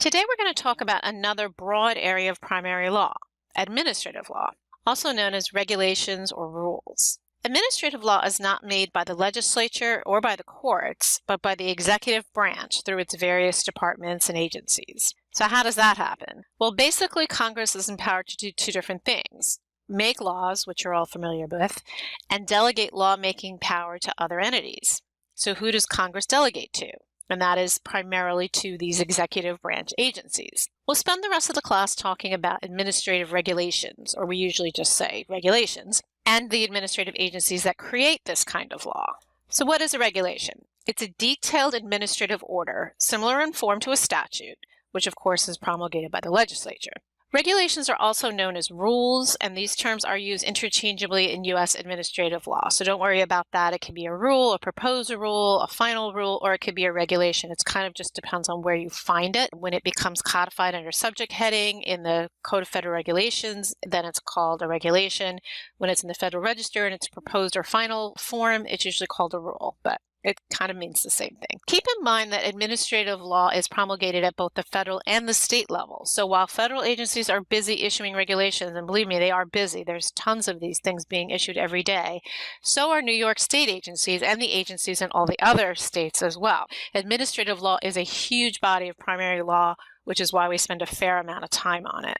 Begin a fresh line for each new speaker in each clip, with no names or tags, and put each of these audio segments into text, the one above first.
Today we're going to talk about another broad area of primary law, administrative law, also known as regulations or rules. Administrative law is not made by the legislature or by the courts, but by the executive branch through its various departments and agencies. So how does that happen? Well, basically Congress is empowered to do two different things: make laws, which you're all familiar with, and delegate lawmaking power to other entities. So who does Congress delegate to? And that is primarily to these executive branch agencies. We'll spend the rest of the class talking about administrative regulations, or we usually just say regulations, and the administrative agencies that create this kind of law. So what is a regulation? It's a detailed administrative order, similar in form to a statute, which of course is promulgated by the legislature. Regulations are also known as rules, and these terms are used interchangeably in U.S. administrative law. So don't worry about that. It can be a rule, a proposed rule, a final rule, or it could be a regulation. It kind of just depends on where you find it. When it becomes codified under subject heading in the Code of Federal Regulations, then it's called a regulation. When it's in the Federal Register and it's proposed or final form, it's usually called a rule. But it kind of means the same thing. Keep in mind that administrative law is promulgated at both the federal and the state level. So while federal agencies are busy issuing regulations, and believe me, they are busy, there's tons of these things being issued every day, so are New York state agencies and the agencies in all the other states as well. Administrative law is a huge body of primary law, which is why we spend a fair amount of time on it.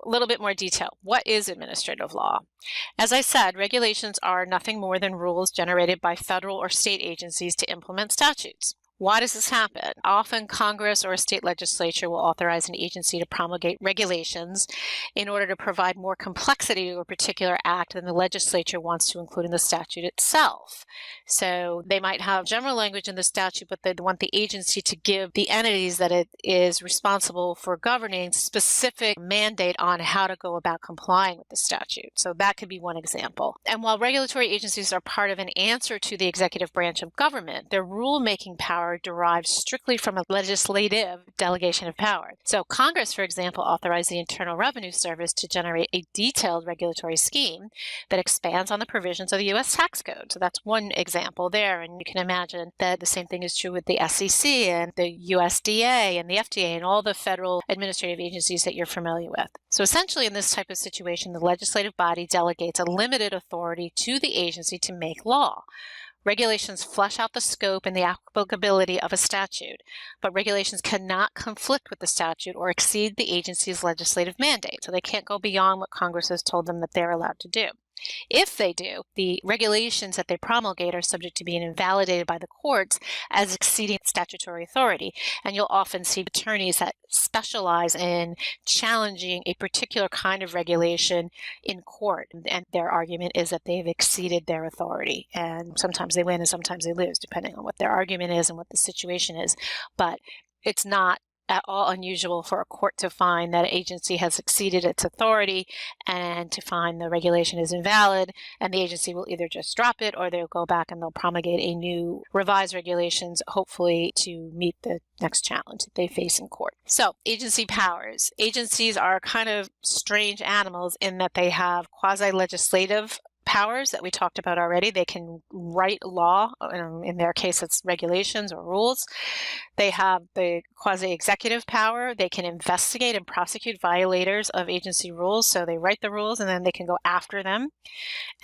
A little bit more detail. What is administrative law? As I said, regulations are nothing more than rules generated by federal or state agencies to implement statutes. Why does this happen? Often Congress or a state legislature will authorize an agency to promulgate regulations in order to provide more complexity to a particular act than the legislature wants to include in the statute itself. So they might have general language in the statute, but they want the agency to give the entities that it is responsible for governing specific mandate on how to go about complying with the statute. So that could be one example. And while regulatory agencies are part of an answer to the executive branch of government, their rulemaking power derives strictly from a legislative delegation of power. So Congress, for example, authorized the Internal Revenue Service to generate a detailed regulatory scheme that expands on the provisions of the U.S. tax code. So that's one example there. And you can imagine that the same thing is true with the SEC and the USDA and the FDA and all the federal administrative agencies that you're familiar with. So essentially in this type of situation, the legislative body delegates a limited authority to the agency to make law. Regulations flesh out the scope and the applicability of a statute, but regulations cannot conflict with the statute or exceed the agency's legislative mandate, so they can't go beyond what Congress has told them that they're allowed to do. If they do, the regulations that they promulgate are subject to being invalidated by the courts as exceeding statutory authority, and you'll often see attorneys that specialize in challenging a particular kind of regulation in court, and their argument is that they've exceeded their authority, and sometimes they win and sometimes they lose, depending on what their argument is and what the situation is. But it's not at all unusual for a court to find that an agency has exceeded its authority and to find the regulation is invalid, and the agency will either just drop it or they'll go back and they'll promulgate a new revised regulations, hopefully to meet the next challenge that they face in court. So agency powers. Agencies are kind of strange animals in that they have quasi-legislative powers that we talked about already. They can write law, in their case it's regulations or rules. They have the quasi-executive power. They can investigate and prosecute violators of agency rules, so they write the rules and then they can go after them.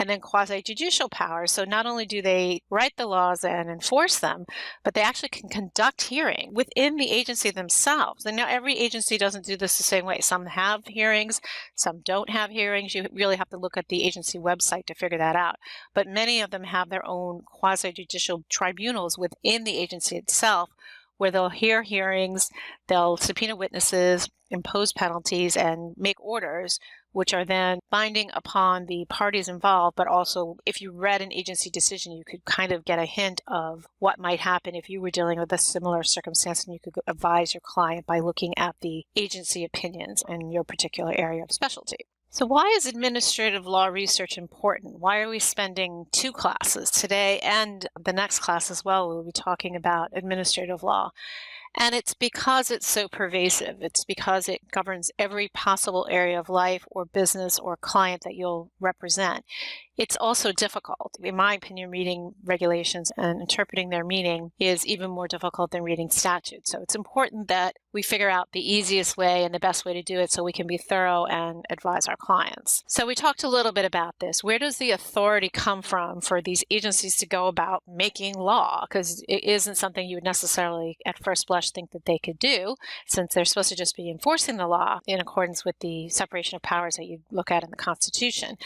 And then quasi-judicial power, so not only do they write the laws and enforce them, but they actually can conduct hearing within the agency themselves. And now every agency doesn't do this the same way. Some have hearings, some don't have hearings. You really have to look at the agency website to figure that out. But many of them have their own quasi-judicial tribunals within the agency itself, where they'll hear hearings, they'll subpoena witnesses, impose penalties, and make orders, which are then binding upon the parties involved. But also, if you read an agency decision, you could kind of get a hint of what might happen if you were dealing with a similar circumstance, and you could advise your client by looking at the agency opinions in your particular area of specialty. So why is administrative law research important? Why are we spending two classes today and the next class as well? We'll be talking about administrative law. And it's because it's so pervasive. It's because it governs every possible area of life or business or client that you'll represent. It's also difficult. In my opinion, reading regulations and interpreting their meaning is even more difficult than reading statutes. So it's important that we figure out the easiest way and the best way to do it so we can be thorough and advise our clients. So we talked a little bit about this. Where does the authority come from for these agencies to go about making law? Because it isn't something you would necessarily at first blush think that they could do, since they're supposed to just be enforcing the law in accordance with the separation of powers that you look at in the Constitution.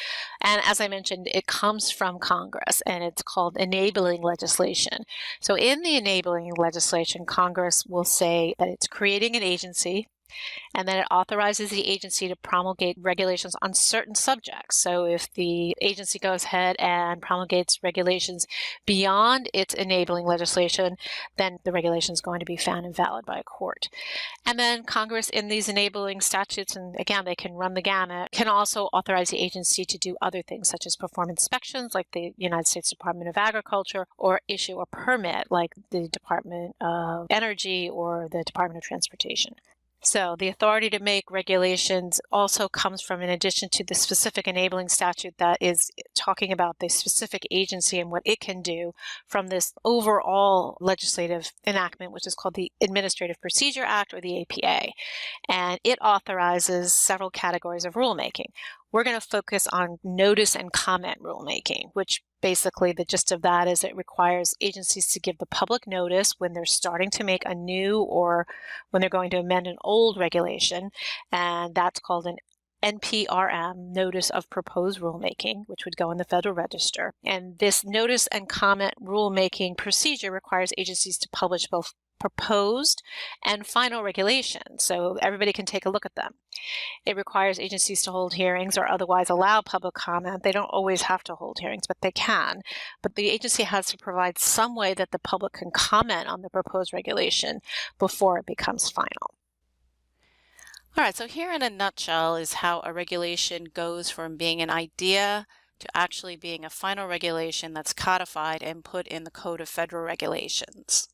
And as I mentioned, it comes from Congress, and it's called enabling legislation. So in the enabling legislation, Congress will say that it's creating an agency, and then it authorizes the agency to promulgate regulations on certain subjects. So if the agency goes ahead and promulgates regulations beyond its enabling legislation, then the regulation is going to be found invalid by a court. And then Congress, in these enabling statutes, and again, they can run the gamut, can also authorize the agency to do other things, such as perform inspections like the United States Department of Agriculture, or issue a permit like the Department of Energy or the Department of Transportation. So the authority to make regulations also comes from, in addition to the specific enabling statute that is talking about the specific agency and what it can do, from this overall legislative enactment, which is called the Administrative Procedure Act, or the APA. And it authorizes several categories of rulemaking. We're going to focus on notice and comment rulemaking, which basically the gist of that is it requires agencies to give the public notice when they're starting to make a new or when they're going to amend an old regulation, and that's called an NPRM, Notice of Proposed Rulemaking, which would go in the Federal Register. And this notice and comment rulemaking procedure requires agencies to publish both proposed and final regulations, so everybody can take a look at them. It requires agencies to hold hearings or otherwise allow public comment. They don't always have to hold hearings, but they can. But the agency has to provide some way that the public can comment on the proposed regulation before it becomes final.
All right, so here in a nutshell is how a regulation goes from being an idea to actually being a final regulation that's codified and put in the Code of Federal Regulations.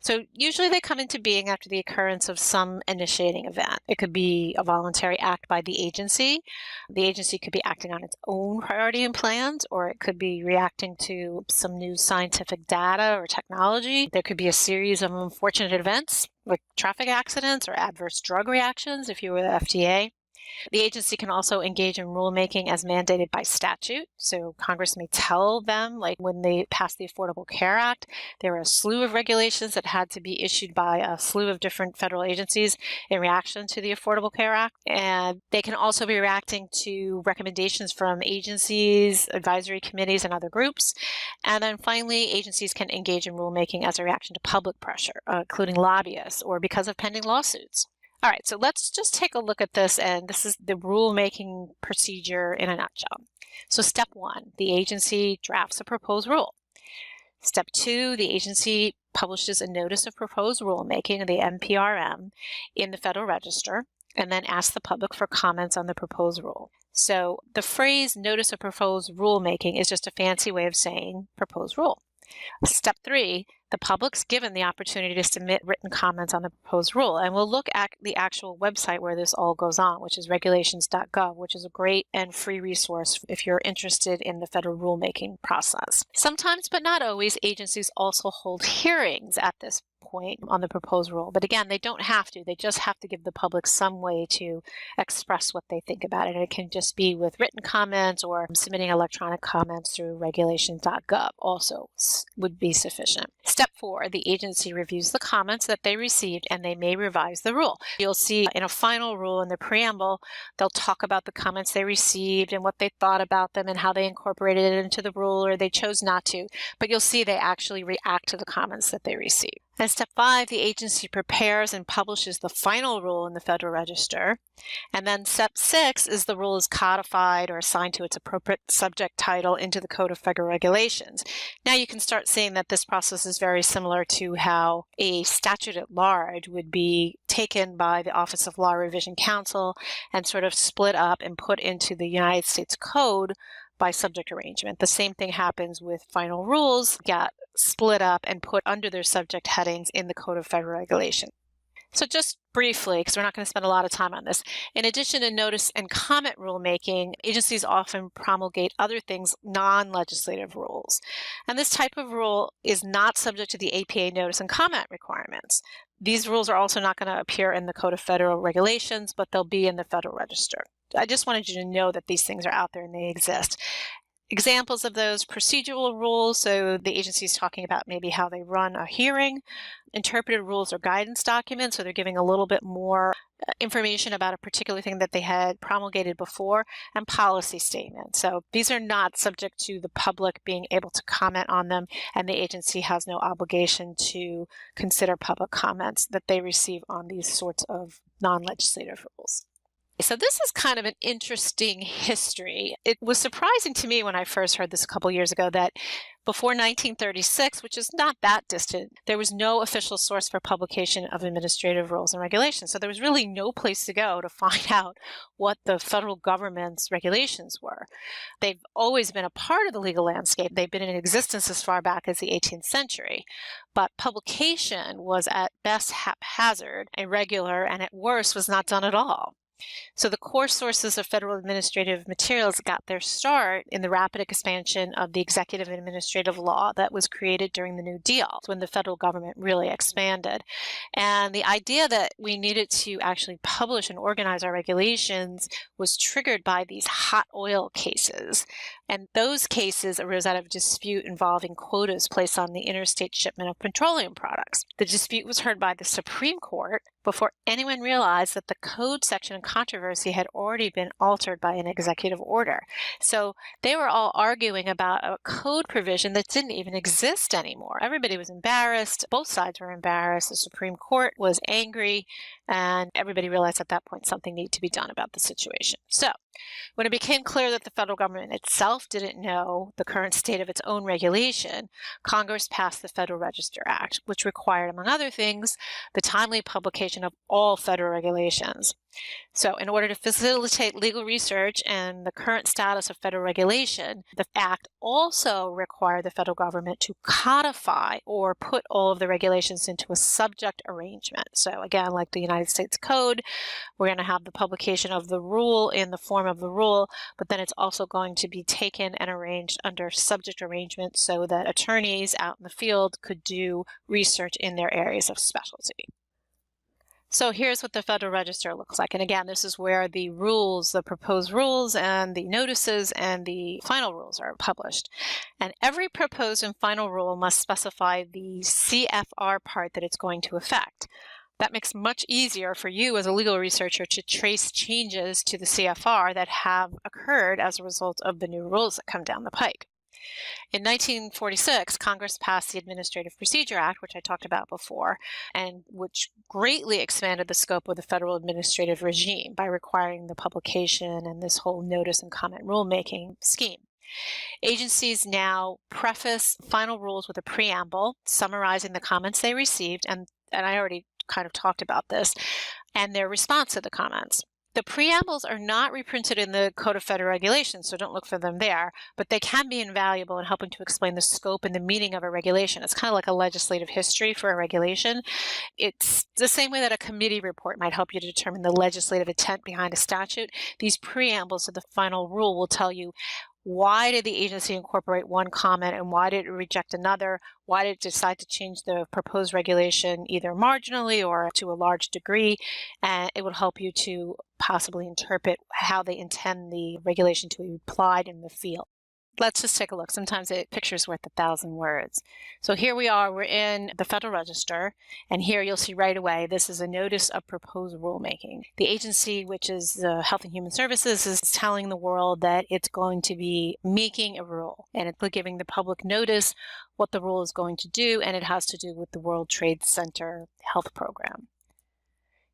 So usually they come into being after the occurrence of some initiating event. It could be a voluntary act by the agency. The agency could be acting on its own priority and plans, or it could be reacting to some new scientific data or technology. There could be a series of unfortunate events, like traffic accidents or adverse drug reactions if you were the FDA. The agency can also engage in rulemaking as mandated by statute. So Congress may tell them, like when they passed the Affordable Care Act, there were a slew of regulations that had to be issued by a slew of different federal agencies in reaction to the Affordable Care Act. And they can also be reacting to recommendations from agencies, advisory committees, and other groups. And then finally, agencies can engage in rulemaking as a reaction to public pressure, including lobbyists, or because of pending lawsuits. All right, so let's just take a look at this, and this is the rulemaking procedure in a nutshell. So step 1, the agency drafts a proposed rule. Step 2, the agency publishes a notice of proposed rulemaking, the NPRM, in the Federal Register, and then asks the public for comments on the proposed rule. So the phrase notice of proposed rulemaking is just a fancy way of saying proposed rule. Step 3, the public's given the opportunity to submit written comments on the proposed rule. And we'll look at the actual website where this all goes on, which is regulations.gov, which is a great and free resource if you're interested in the federal rulemaking process. Sometimes, but not always, agencies also hold hearings at this point on the proposed rule. But again, they don't have to. They just have to give the public some way to express what they think about it. And it can just be with written comments or submitting electronic comments through regulations.gov also would be sufficient. Step 4, the agency reviews the comments that they received and they may revise the rule. You'll see in a final rule in the preamble, they'll talk about the comments they received and what they thought about them and how they incorporated it into the rule, or they chose not to. But you'll see they actually react to the comments that they received. And step 5, the agency prepares and publishes the final rule in the Federal Register. And then step 6 is the rule is codified or assigned to its appropriate subject title into the Code of Federal Regulations. Now you can start seeing that this process is very similar to how a statute at large would be taken by the Office of Law Revision Counsel and sort of split up and put into the United States Code by subject arrangement. The same thing happens with final rules, get split up and put under their subject headings in the Code of Federal Regulations. So just briefly, because we're not going to spend a lot of time on this, in addition to notice and comment rulemaking, agencies often promulgate other things, non-legislative rules. And this type of rule is not subject to the APA notice and comment requirements. These rules are also not going to appear in the Code of Federal Regulations, but they'll be in the Federal Register. I just wanted you to know that these things are out there and they exist. Examples of those: procedural rules, so the agency is talking about maybe how they run a hearing. Interpreted rules or guidance documents, so they're giving a little bit more information about a particular thing that they had promulgated before. And policy statements. So these are not subject to the public being able to comment on them, and the agency has no obligation to consider public comments that they receive on these sorts of non-legislative rules. So this is kind of an interesting history. It was surprising to me when I first heard this a couple years ago that before 1936, which is not that distant, there was no official source for publication of administrative rules and regulations. So there was really no place to go to find out what the federal government's regulations were. They've always been a part of the legal landscape. They've been in existence as far back as the 18th century. But publication was at best haphazard, irregular, and at worst was not done at all. So the core sources of federal administrative materials got their start in the rapid expansion of the executive and administrative law that was created during the New Deal, when the federal government really expanded. And the idea that we needed to actually publish and organize our regulations was triggered by these hot oil cases. And those cases arose out of a dispute involving quotas placed on the interstate shipment of petroleum products. The dispute was heard by the Supreme Court before anyone realized that the code section in controversy had already been altered by an executive order. So they were all arguing about a code provision that didn't even exist anymore. Everybody was embarrassed. Both sides were embarrassed. The Supreme Court was angry, and everybody realized at that point something needed to be done about the situation. So when it became clear that the federal government itself didn't know the current state of its own regulation, Congress passed the Federal Register Act, which required, among other things, the timely publication of all federal regulations. So in order to facilitate legal research and the current status of federal regulation, the Act also required the federal government to codify or put all of the regulations into a subject arrangement. So again, like the United States Code, we're going to have the publication of the rule in the form of the rule, but then it's also going to be taken and arranged under subject arrangement so that attorneys out in the field could do research in their areas of specialty. So here's what the Federal Register looks like. And again, this is where the rules, the proposed rules and the notices and the final rules are published. And every proposed and final rule must specify the CFR part that it's going to affect. That makes it much easier for you as a legal researcher to trace changes to the CFR that have occurred as a result of the new rules that come down the pike. In 1946, Congress passed the Administrative Procedure Act, which I talked about before, and which greatly expanded the scope of the federal administrative regime by requiring the publication and this whole notice and comment rulemaking scheme. Agencies now preface final rules with a preamble summarizing the comments they received, and I already kind of talked about this, and their response to the comments. The preambles are not reprinted in the Code of Federal Regulations, so don't look for them there, but they can be invaluable in helping to explain the scope and the meaning of a regulation. It's kind of like a legislative history for a regulation. It's the same way that a committee report might help you to determine the legislative intent behind a statute. These preambles to the final rule will tell you, why did the agency incorporate one comment and why did it reject another? Why did it decide to change the proposed regulation either marginally or to a large degree? And it will help you to possibly interpret how they intend the regulation to be applied in the field. Let's just take a look. Sometimes a picture's worth 1,000 words. So here we are, we're in the Federal Register, and here you'll see right away, this is a notice of proposed rulemaking. The agency, which is the Health and Human Services, is telling the world that it's going to be making a rule, and it's giving the public notice what the rule is going to do, and it has to do with the World Trade Center health program.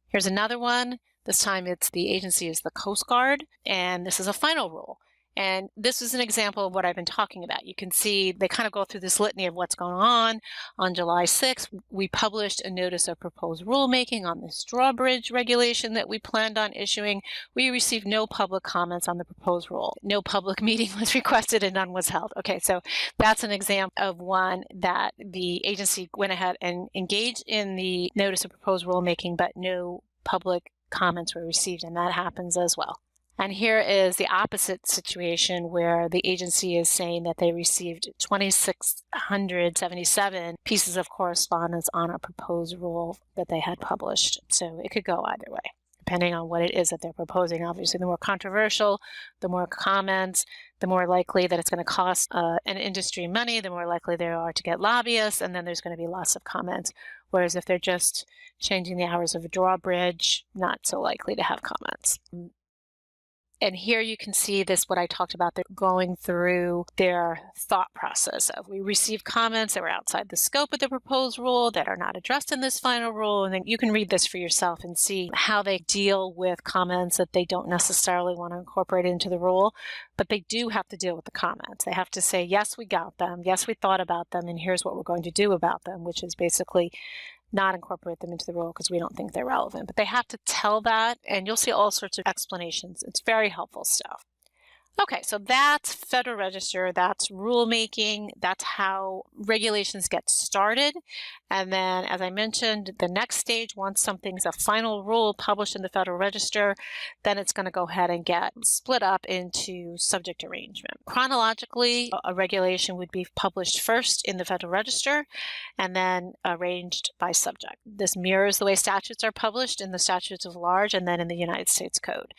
Here's another one. This time the agency is the Coast Guard, and this is a final rule. And this is an example of what I've been talking about. You can see they kind of go through this litany of what's going on. On July 6th, we published a notice of proposed rulemaking on this drawbridge regulation that we planned on issuing. We received no public comments on the proposed rule. No public meeting was requested and none was held. Okay, so that's an example of one that the agency went ahead and engaged in the notice of proposed rulemaking, but no public comments were received, and that happens as well. And here is the opposite situation where the agency is saying that they received 2,677 pieces of correspondence on a proposed rule that they had published. So it could go either way, depending on what it is that they're proposing. Obviously, the more controversial, the more comments, the more likely that it's going to cost an industry money, the more likely they are to get lobbyists, and then there's going to be lots of comments. Whereas if they're just changing the hours of a drawbridge, not so likely to have comments. And here you can see this, what I talked about, they're going through their thought process of we received comments that were outside the scope of the proposed rule that are not addressed in this final rule. And then you can read this for yourself and see how they deal with comments that they don't necessarily want to incorporate into the rule, but they do have to deal with the comments. They have to say, yes, we got them. Yes, we thought about them. And here's what we're going to do about them, which is basically not incorporate them into the rule because we don't think they're relevant. But they have to tell that, and you'll see all sorts of explanations. It's very helpful stuff. Okay, so that's Federal Register, that's rulemaking, that's how regulations get started. And then, as I mentioned, the next stage, once something's a final rule published in the Federal Register, then it's going to go ahead and get split up into subject arrangement. Chronologically, a regulation would be published first in the Federal Register and then arranged by subject. This mirrors the way statutes are published in the Statutes of Large and then in the United States Code.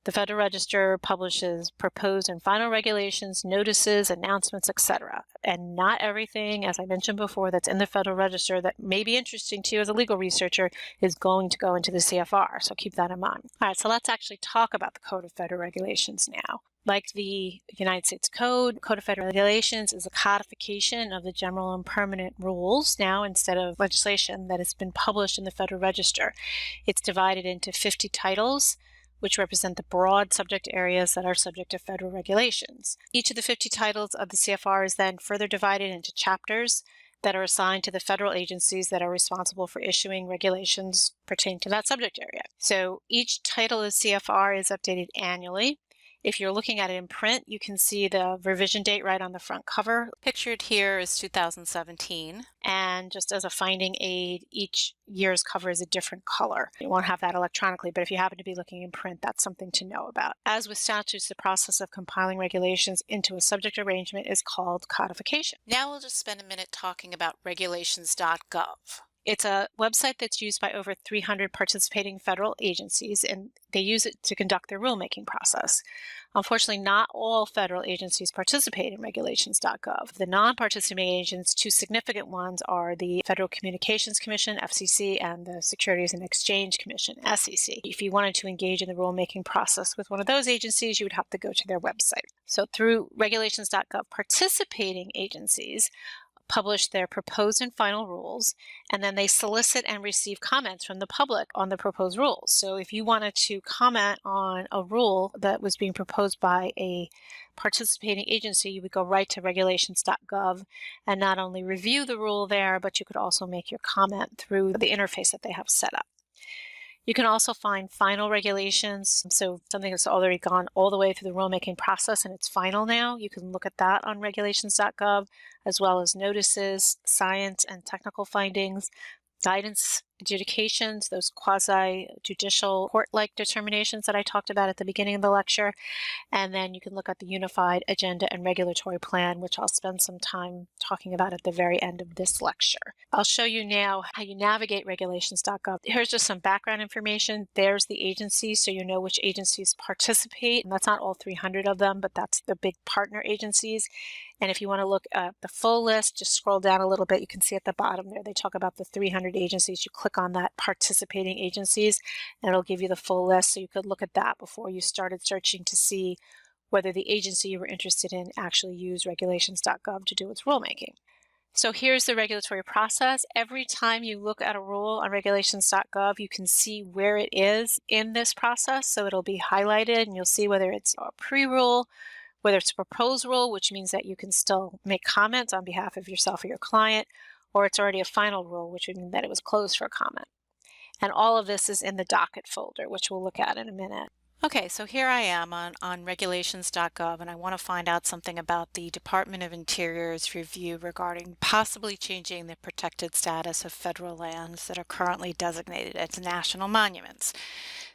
The Federal Register publishes proposed and final regulations, notices, announcements, etc. And not everything, as I mentioned before, that's in the Federal Register that may be interesting to you as a legal researcher is going to go into the CFR, so keep that in mind. All right, so let's actually talk about the Code of Federal Regulations now. Like the United States Code, Code of Federal Regulations is a codification of the general and permanent rules now instead of legislation that has been published in the Federal Register. It's divided into 50 titles, which represent the broad subject areas that are subject to federal regulations. Each of the 50 titles of the CFR is then further divided into chapters that are assigned to the federal agencies that are responsible for issuing regulations pertaining to that subject area. So each title of CFR is updated annually. If you're looking at it in print, you can see the revision date right on the front cover.
Pictured here is 2017.
And just as a finding aid, each year's cover is a different color. You won't have that electronically, but if you happen to be looking in print, that's something to know about. As with statutes, the process of compiling regulations into a subject arrangement is called codification.
Now we'll just spend a minute talking about regulations.gov.
It's a website that's used by over 300 participating federal agencies, and they use it to conduct their rulemaking process. Unfortunately, not all federal agencies participate in regulations.gov. The non-participating agents, two significant ones, are the Federal Communications Commission, FCC, and the Securities and Exchange Commission, SEC. If you wanted to engage in the rulemaking process with one of those agencies, you would have to go to their website. So through regulations.gov, participating agencies publish their proposed and final rules, and then they solicit and receive comments from the public on the proposed rules. So if you wanted to comment on a rule that was being proposed by a participating agency, you would go right to regulations.gov and not only review the rule there, but you could also make your comment through the interface that they have set up. You can also find final regulations, so something that's already gone all the way through the rulemaking process and it's final now. You can look at that on regulations.gov, as well as notices, science and technical findings, guidance, adjudications, those quasi-judicial court-like determinations that I talked about at the beginning of the lecture. And then you can look at the Unified Agenda and Regulatory Plan, which I'll spend some time talking about at the very end of this lecture. I'll show you now how you navigate regulations.gov. Here's just some background information. There's the agencies, so you know which agencies participate. And that's not all 300 of them, but that's the big partner agencies. And if you want to look at the full list, just scroll down a little bit. You can see at the bottom there, they talk about the 300 agencies. You click on that participating agencies, and it'll give you the full list. So you could look at that before you started searching to see whether the agency you were interested in actually used regulations.gov to do its rulemaking. So here's the regulatory process. Every time you look at a rule on regulations.gov, you can see where it is in this process. So it'll be highlighted, and you'll see whether it's a pre-rule, whether it's a proposed rule, which means that you can still make comments on behalf of yourself or your client, or it's already a final rule, which would mean that it was closed for comment. And all of this is in the docket folder, which we'll look at in a minute.
Okay, so here I am on regulations.gov, and I want to find out something about the Department of Interior's review regarding possibly changing the protected status of federal lands that are currently designated as national monuments.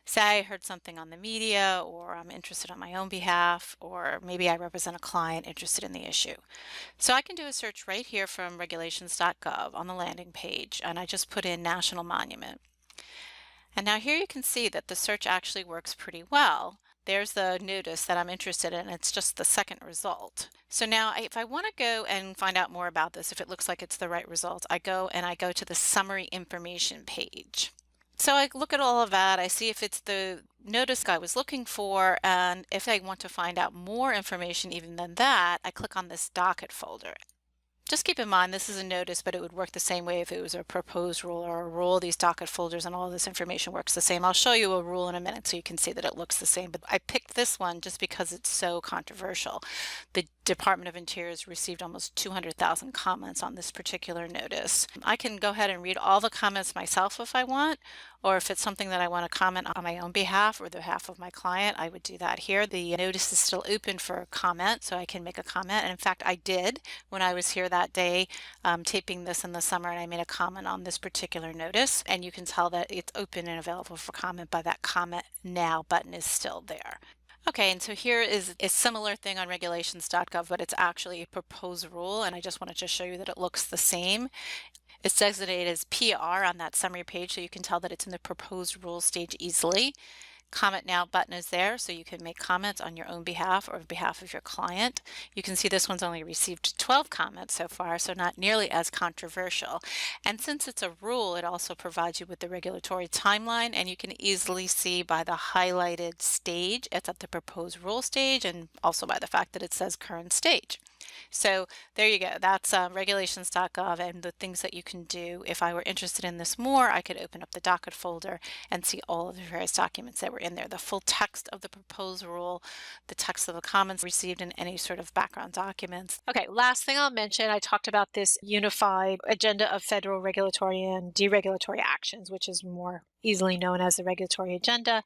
Say I heard something on the media, or I'm interested on my own behalf, or maybe I represent a client interested in the issue. So I can do a search right here from regulations.gov on the landing page, and I just put in national monument. And now here you can see that the search actually works pretty well. There's the notice that I'm interested in. It's just the second result. So now if I want to go and find out more about this, if it looks like it's the right result, I go to the summary information page. So I look at all of that, I see if it's the notice I was looking for, and if I want to find out more information even than that, I click on this docket folder. Just keep in mind this is a notice, but it would work the same way if it was a proposed rule or a rule. These docket folders and all of this information works the same. I'll show you a rule in a minute so you can see that it looks the same, but I picked this one just because it's so controversial. The Department of Interior has received almost 200,000 comments on this particular notice. I can go ahead and read all the comments myself if I want, or if it's something that I want to comment on my own behalf or the behalf of my client, I would do that here. The notice is still open for comment, so I can make a comment. And in fact, I did when I was here that day taping this in the summer, and I made a comment on this particular notice. And you can tell that it's open and available for comment by that comment now button is still there. Okay, and so here is a similar thing on regulations.gov, but it's actually a proposed rule, and I just wanted to show you that it looks the same. It's designated as PR on that summary page, so you can tell that it's in the proposed rule stage easily. Comment now button is there, so you can make comments on your own behalf or on behalf of your client. You can see this one's only received 12 comments so far, so not nearly as controversial. And since it's a rule, it also provides you with the regulatory timeline, and you can easily see by the highlighted stage, it's at the proposed rule stage, and also by the fact that it says current stage. So there you go. That's regulations.gov and the things that you can do. If I were interested in this more, I could open up the docket folder and see all of the various documents that were in there. The full text of the proposed rule, the text of the comments received, and any sort of background documents.
Okay, last thing I'll mention, I talked about this unified agenda of federal regulatory and deregulatory actions, which is more easily known as the regulatory agenda.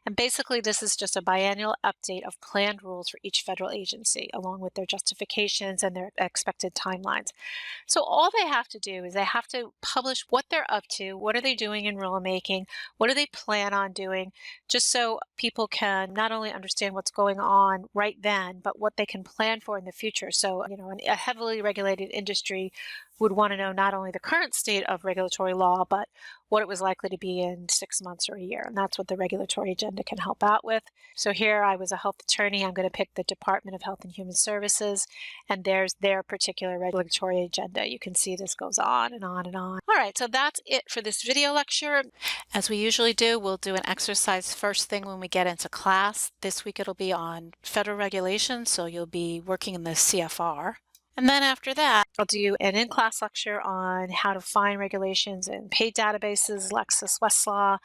And basically, this is just a biannual update of planned rules for each federal agency, along with their justifications and their expected timelines. So all they have to do is they have to publish what they're up to, what are they doing in rulemaking, what do they plan on doing, just so people can not only understand what's going on right then, but what they can plan for in the future. So, a heavily regulated industry would want to know not only the current state of regulatory law, but what it was likely to be in 6 months or a year. And that's what the regulatory agenda can help out with. So here I was a health attorney. I'm going to pick the Department of Health and Human Services, and there's their particular regulatory agenda. You can see this goes on and on and on. All right, so that's it for this video lecture.
As we usually do, we'll do an exercise first thing when we get into class. This week it'll be on federal regulations, so you'll be working in the CFR. And then after that,
I'll do an in-class lecture on how to find regulations in paid databases, Lexis, Westlaw,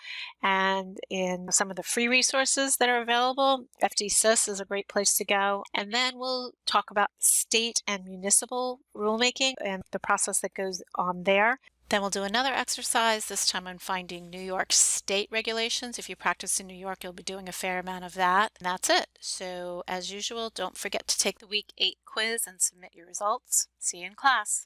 and in some of the free resources that are available. FDSys is a great place to go. And then we'll talk about state and municipal rulemaking and the process that goes on there. Then we'll do another exercise, this time on finding New York state regulations. If you practice in New York, you'll be doing a fair amount of that. And that's it. So as usual, don't forget to take the week 8 quiz and submit your results. See you in class.